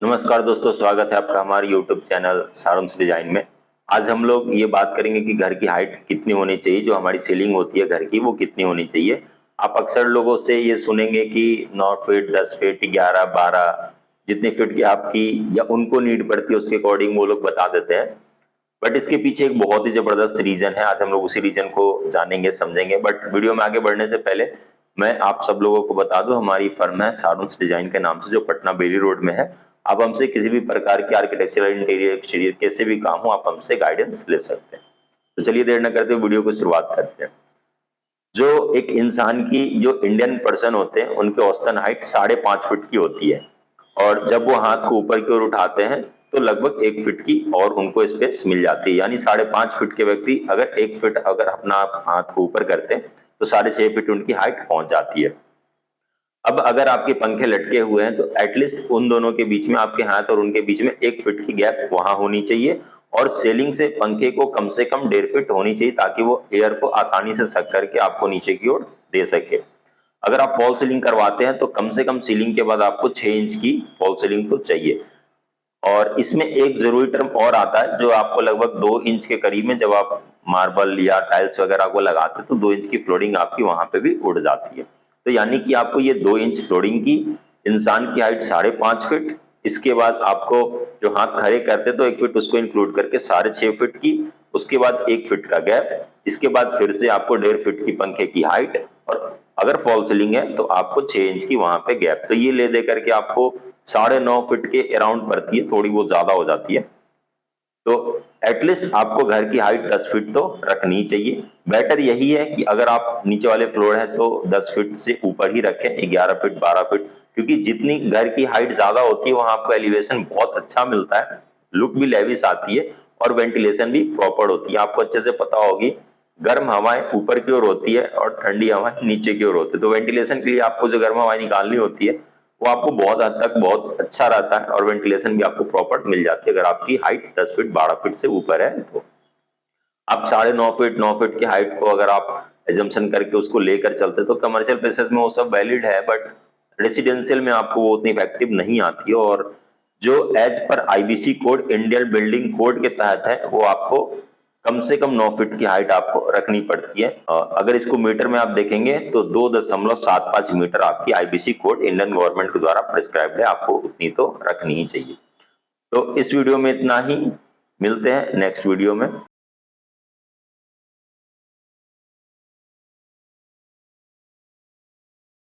नमस्कार दोस्तों, स्वागत है आपका हमारे YouTube चैनल सारांश डिजाइन में। आज हम लोग ये बात करेंगे कि घर की हाइट कितनी होनी चाहिए, जो हमारी सीलिंग होती है घर की वो कितनी होनी चाहिए। आप अक्सर लोगों से ये सुनेंगे कि 9 फीट, 10 फीट, 11, 12 जितनी फीट की आपकी या उनको नीड पड़ती है उसके अकॉर्डिंग वो लोग बता देते हैं। बट इसके पीछे एक बहुत ही जबरदस्त रीजन है। आज हम लोग उसी रीजन को जानेंगे, समझेंगे। बट वीडियो में आगे बढ़ने से पहले मैं आप सब लोगों को बता दूं, हमारी फर्म है सारुंस डिजाइन के नाम से, जो पटना बेली रोड में है। आप हमसे किसी भी प्रकार की आर्किटेक्चरल, इंटीरियर, एक्सटीरियर कैसे भी काम हो, आप हमसे गाइडेंस ले सकते हैं। तो चलिए देर न करते हुए वीडियो को शुरुआत करते हैं। जो एक इंसान की, जो इंडियन पर्सन होते हैं, उनकी औसतन हाइट 5.5 फीट की होती है। और जब वो हाथ को ऊपर की ओर उठाते हैं तो लगभग 1 फीट की और उनको स्पेस मिल जाती है। यानी 5.5 फीट के व्यक्ति अगर 1 फीट अगर अपना हाथ को ऊपर करते हैं तो 6.5 फीट उनकी हाइट पहुंच जाती है। अब अगर आपके पंखे लटके हुए हैं तो एटलीस्ट उन दोनों के बीच में, आपके हाथ और उनके बीच में 1 फीट की गैप वहां होनी चाहिए। और सेलिंग से पंखे को कम से कम 1.5 फीट होनी चाहिए, ताकि वो एयर को आसानी से सक करके आपको नीचे की ओर दे सके। अगर आप फॉल सीलिंग करवाते हैं तो कम से कम सीलिंग के बाद आपको 6 इंच की फॉल सीलिंग तो चाहिए। और इसमें एक जरूरी टर्म और आता है, जो आपको लगभग 2 इंच के करीब में, जब आप मार्बल या टाइल्स वगैरह को लगाते हैं तो 2 इंच की फ्लोरिंग आपकी वहां पे भी उड़ जाती है। तो यानी कि आपको ये 2 इंच फ्लोरिंग की, इंसान की हाइट 5.5 फीट, इसके बाद आपको जो हाथ खड़े करते तो 1 फीट उसको इंक्लूड करके 6.5 फीट की, उसके बाद 1 फीट का गैप, इसके बाद फिर से आपको 1.5 फीट की पंखे की हाइट, और अगर फॉल सीलिंग है तो आपको 6 इंच की वहां पे गैप। तो ये ले दे करके आपको 9.5 फीट के अराउंड पड़ती है, थोड़ी बहुत ज्यादा हो जाती है। तो एटलीस्ट आपको घर की हाइट 10 फीट तो रखनी चाहिए। बेटर यही है कि अगर आप नीचे वाले फ्लोर है तो 10 फीट से ऊपर ही रखें, 11 फीट, 12 फीट, क्योंकि जितनी घर की हाइट ज्यादा होती है वहां आपको एलिवेशन बहुत अच्छा मिलता है, लुक भी लेविश आती है और वेंटिलेशन भी प्रॉपर होती है। आपको अच्छे से पता होगी, गर्म हवाएं ऊपर की ओर होती है और ठंडी हवाएं नीचे की ओर होती है। तो वेंटिलेशन के लिए आपको जो गर्म हवाएं निकालनी होती है वो आपको बहुत हद तक बहुत अच्छा रहता है, और वेंटिलेशन भी आपको प्रॉपर मिल जाती है अगर आपकी हाइट 10 फीट, 12 फीट से ऊपर है। तो आप 9.5 फीट, 9 फीट की हाइट को अगर आप एजम्पशन करके उसको लेकर चलते तो कमर्शियल प्लेसेस में वो सब वैलिड है, बट रेसिडेंशियल में आपको वो उतनी इफेक्टिव नहीं आती है। और जो as per IBC code, Indian building code के तहत है, वो आपको कम से कम 9 फीट की हाइट आपको रखनी पड़ती है। अगर इसको मीटर में आप देखेंगे तो 2.75 मीटर आपकी आईबीसी कोड इंडियन गवर्नमेंट के द्वारा प्रिस्क्राइब्ड है, आपको उतनी तो रखनी ही चाहिए। तो इस वीडियो में इतना ही, मिलते हैं नेक्स्ट वीडियो में।